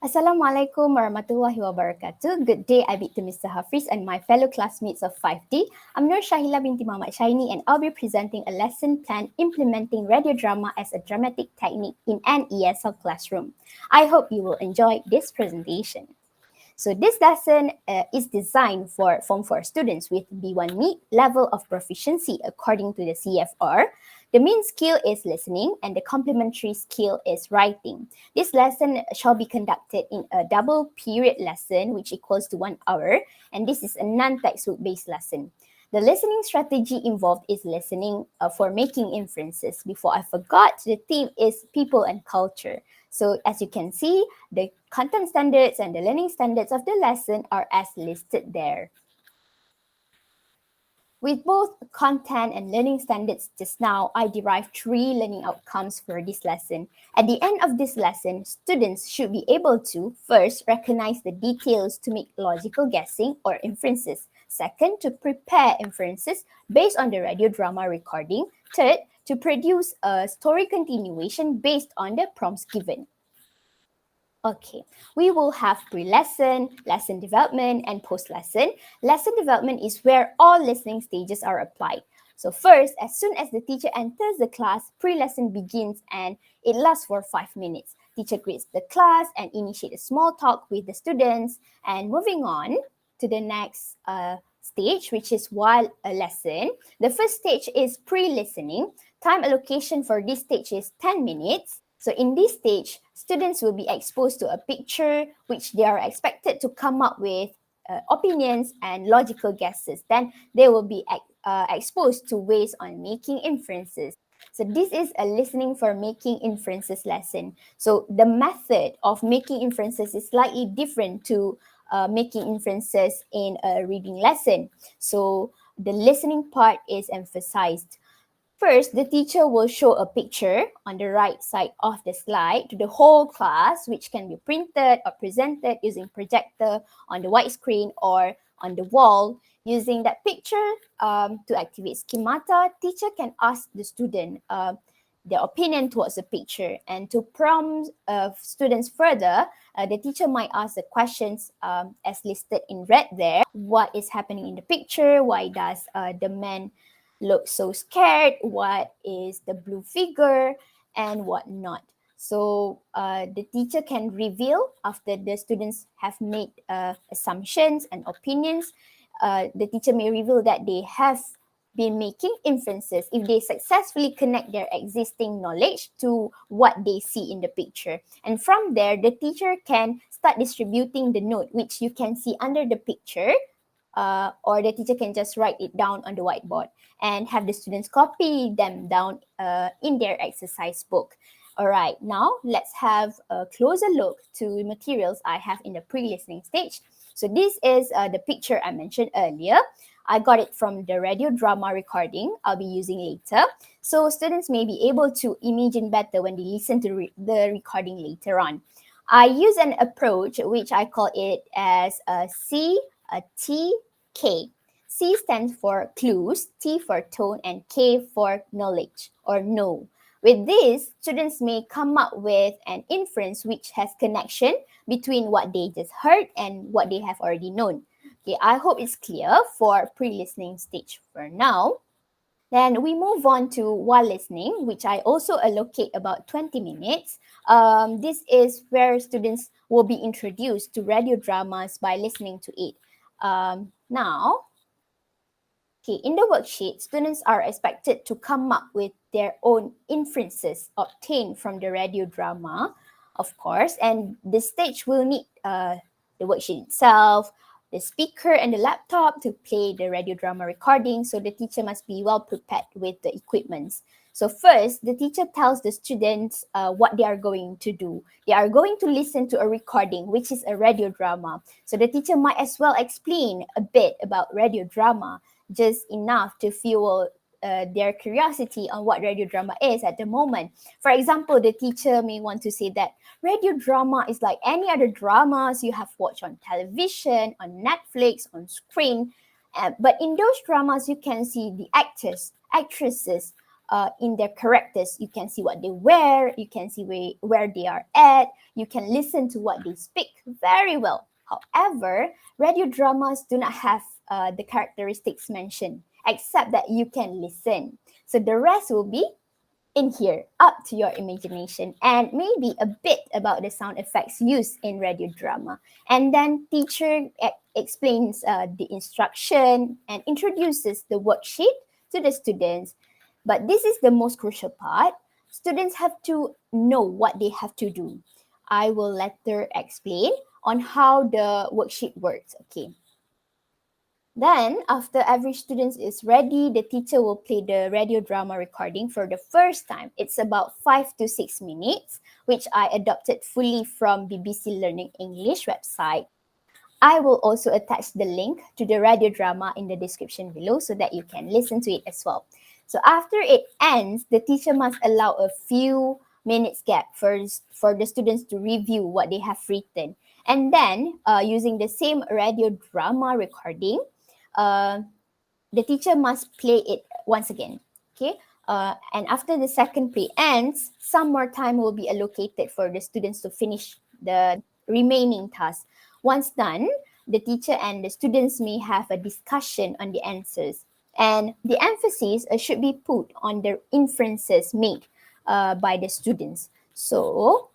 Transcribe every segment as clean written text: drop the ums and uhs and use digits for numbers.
Assalamualaikum warahmatullahi wabarakatuh. Good day, I bid to Mr. Hafiz and my fellow classmates of 5D. I'm NORSHAHILA binti Muhammad SHAINI and I'll be presenting a lesson plan implementing radio drama as a dramatic technique in an ESL classroom. I hope you will enjoy this presentation. So this lesson is designed for Form 4 students with B1 mid level of proficiency according to the CFR. The main skill is listening and the complementary skill is writing. This lesson shall be conducted in a double period lesson which equals to 1 hour, and this is a non-textbook based lesson. The listening strategy involved is listening for making inferences. Before I forgot, the theme is people and culture. So as you can see, the content standards and the learning standards of the lesson are as listed there. With both content and learning standards just now, I derived 3 learning outcomes for this lesson. At the end of this lesson, students should be able to first recognize the details to make logical guessing or inferences. Second, to prepare inferences based on the radio drama recording. Third, to produce a story continuation based on the prompts given. Okay, we will have pre-lesson, lesson development, and post-lesson. Lesson development is where all listening stages are applied. So first, as soon as the teacher enters the class, pre-lesson begins and it lasts for 5 minutes. Teacher greets the class and initiate a small talk with the students. And moving on to the next stage, which is while a lesson. The first stage is pre-listening. Time allocation for this stage is 10 minutes. So in this stage, students will be exposed to a picture which they are expected to come up with opinions and logical guesses. Then they will be exposed to ways on making inferences. So this is a listening for making inferences lesson. So the method of making inferences is slightly different to making inferences in a reading lesson. So the listening part is emphasized. First, the teacher will show a picture on the right side of the slide to the whole class, which can be printed or presented using projector on the white screen or on the wall. Using that picture to activate schemata, teacher can ask the student their opinion towards the picture. And to prompt students further, the teacher might ask the questions as listed in red there. What is happening in the picture? Why does the man look so scared? What is the blue figure? And what not? So the teacher can reveal after the students have made assumptions and opinions. The teacher may reveal that they have been making inferences if they successfully connect their existing knowledge to what they see in the picture. And from there, the teacher can start distributing the note, which you can see under the picture, or the teacher can just write it down on the whiteboard and have the students copy them down in their exercise book. All right, now let's have a closer look to materials I have in the pre-listening stage. So this is the picture I mentioned earlier. I got it from the radio drama recording I'll be using later. So students may be able to imagine better when they listen to the recording later on. I use an approach which I call it as a CTK. C stands for clues, T for tone, and K for knowledge or know. With this, students may come up with an inference which has connection between what they just heard and what they have already known. Okay, I hope it's clear for pre-listening stage for now. Then we move on to while listening, which I also allocate about 20 minutes. This is where students will be introduced to radio dramas by listening to it. Now, okay, in the worksheet, students are expected to come up with their own inferences obtained from the radio drama, of course, and the stage will need the worksheet itself, the speaker and the laptop to play the radio drama recording, so the teacher must be well prepared with the equipments. So first, the teacher tells the students what they are going to do. They are going to listen to a recording, which is a radio drama. So the teacher might as well explain a bit about radio drama, just enough to fuel their curiosity on what radio drama is at the moment. For example, the teacher may want to say that radio drama is like any other dramas you have watched on television, on Netflix, on screen. But in those dramas, you can see the actors, actresses in their characters. You can see what they wear, you can see where they are at, you can listen to what they speak very well. However, radio dramas do not have the characteristics mentioned, except that you can listen. So the rest will be in here, up to your imagination, and maybe a bit about the sound effects used in radio drama. And then teacher explains the instruction and introduces the worksheet to the students. But this is the most crucial part. Students have to know what they have to do. I will later explain on how the worksheet works. Okay. Then, after every student is ready, the teacher will play the radio drama recording for the first time. It's about 5 to 6 minutes, which I adopted fully from BBC Learning English website. I will also attach the link to the radio drama in the description below so that you can listen to it as well. So after it ends, the teacher must allow a few minutes gap for the students to review what they have written. And then, using the same radio drama recording, the teacher must play it once again. Okay, and after the second play ends, some more time will be allocated for the students to finish the remaining tasks. Once done, the teacher and the students may have a discussion on the answers, and the emphasis should be put on the inferences made by the students. So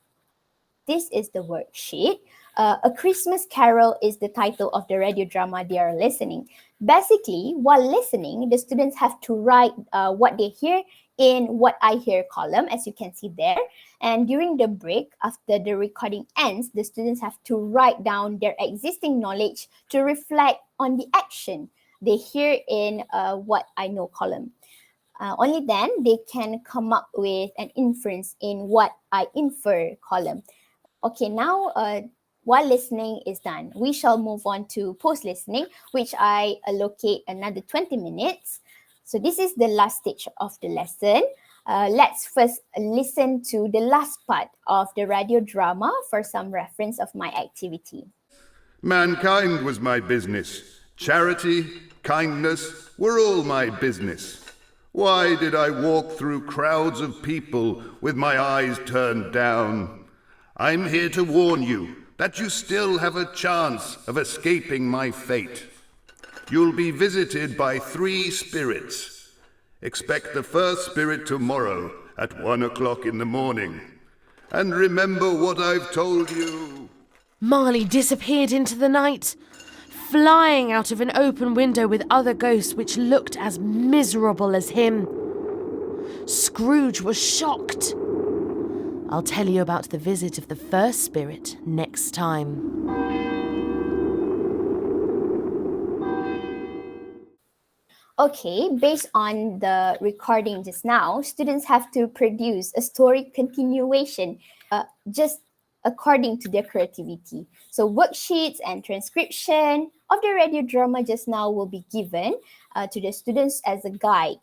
this is the worksheet. A Christmas Carol is the title of the radio drama they are listening. Basically, while listening, the students have to write what they hear in What I Hear column, as you can see there. And during the break, after the recording ends, the students have to write down their existing knowledge to reflect on the action they hear in What I Know column. Only then they can come up with an inference in What I Infer column. Okay, now while listening is done, we shall move on to post-listening, which I allocate another 20 minutes. So this is the last stage of the lesson. Let's first listen to the last part of the radio drama for some reference of my activity. Mankind was my business. Charity, kindness were all my business. Why did I walk through crowds of people with my eyes turned down? I'm here to warn you that you still have a chance of escaping my fate. You'll be visited by 3 spirits. Expect the first spirit tomorrow at 1 o'clock in the morning. And remember what I've told you. Marley disappeared into the night, flying out of an open window with other ghosts which looked as miserable as him. Scrooge was shocked. I'll tell you about the visit of the first spirit next time. Okay, based on the recording just now, students have to produce a story continuation just according to their creativity. So worksheets and transcription of the radio drama just now will be given to the students as a guide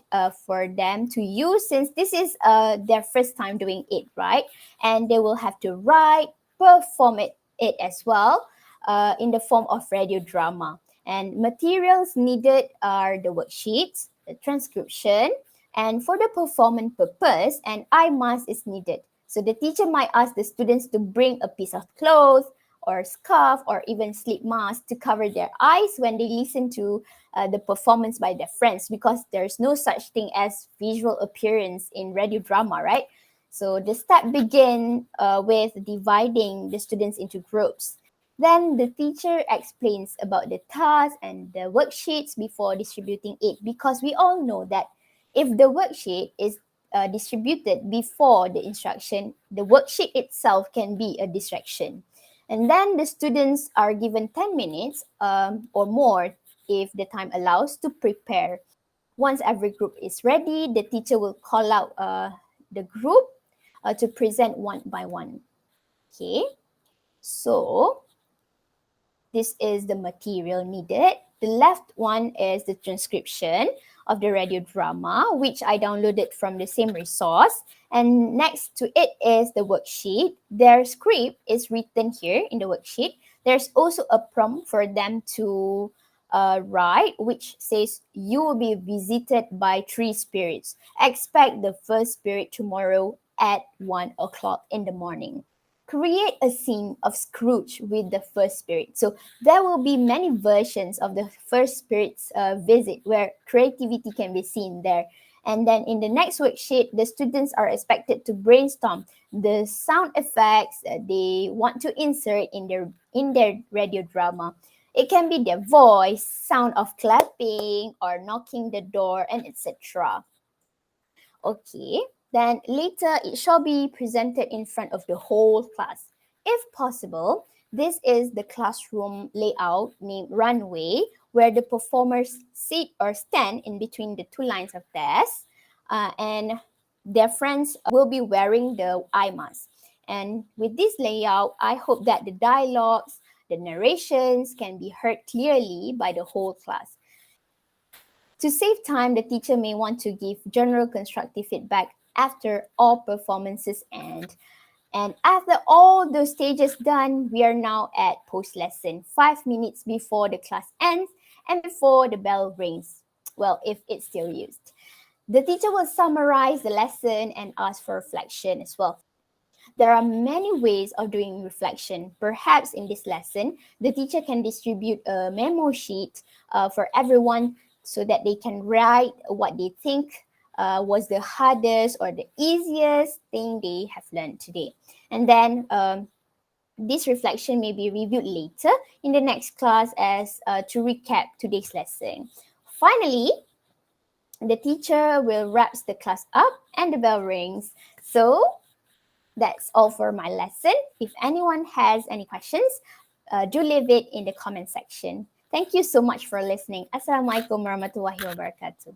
for them to use, since this is their first time doing it, right? And they will have to write, perform it as well in the form of radio drama. And materials needed are the worksheets, the transcription, and for the performance purpose, an eye mask is needed. So the teacher might ask the students to bring a piece of cloth or scarf or even sleep mask to cover their eyes when they listen to the performance by their friends, because there's no such thing as visual appearance in radio drama, right? So the step begins with dividing the students into groups. Then the teacher explains about the task and the worksheets before distributing it, because we all know that if the worksheet is distributed before the instruction, the worksheet itself can be a distraction. And then the students are given 10 minutes or more, if the time allows, to prepare. Once every group is ready, the teacher will call out the group to present one by one. Okay, so this is the material needed. The left one is the transcription of the radio drama, which I downloaded from the same resource. And next to it is the worksheet. Their script is written here in the worksheet. There's also a prompt for them to right, which says you will be visited by 3 spirits. Expect the first spirit tomorrow at 1 o'clock in the morning. Create a scene of Scrooge with the first spirit. So there will be many versions of the first spirit's visit where creativity can be seen there. And then in the next worksheet, the students are expected to brainstorm the sound effects they want to insert in their radio drama. It can be their voice, sound of clapping, or knocking the door, and etc. Okay, then later it shall be presented in front of the whole class. If possible, this is the classroom layout named runway, where the performers sit or stand in between the two lines of desks, and their friends will be wearing the eye mask. And with this layout, I hope that the dialogues, the narrations can be heard clearly by the whole class. To save time, the teacher may want to give general constructive feedback after all performances end. And after all those stages done, we are now at post-lesson, 5 minutes before the class ends and before the bell rings. Well, if it's still used. The teacher will summarize the lesson and ask for reflection as well. There are many ways of doing reflection. Perhaps in this lesson, the teacher can distribute a memo sheet for everyone so that they can write what they think was the hardest or the easiest thing they have learned today. And then this reflection may be reviewed later in the next class as to recap today's lesson. Finally, the teacher will wrap the class up and the bell rings. So that's all for my lesson. If anyone has any questions, do leave it in the comment section. Thank you so much for listening. Assalamualaikum warahmatullahi wabarakatuh.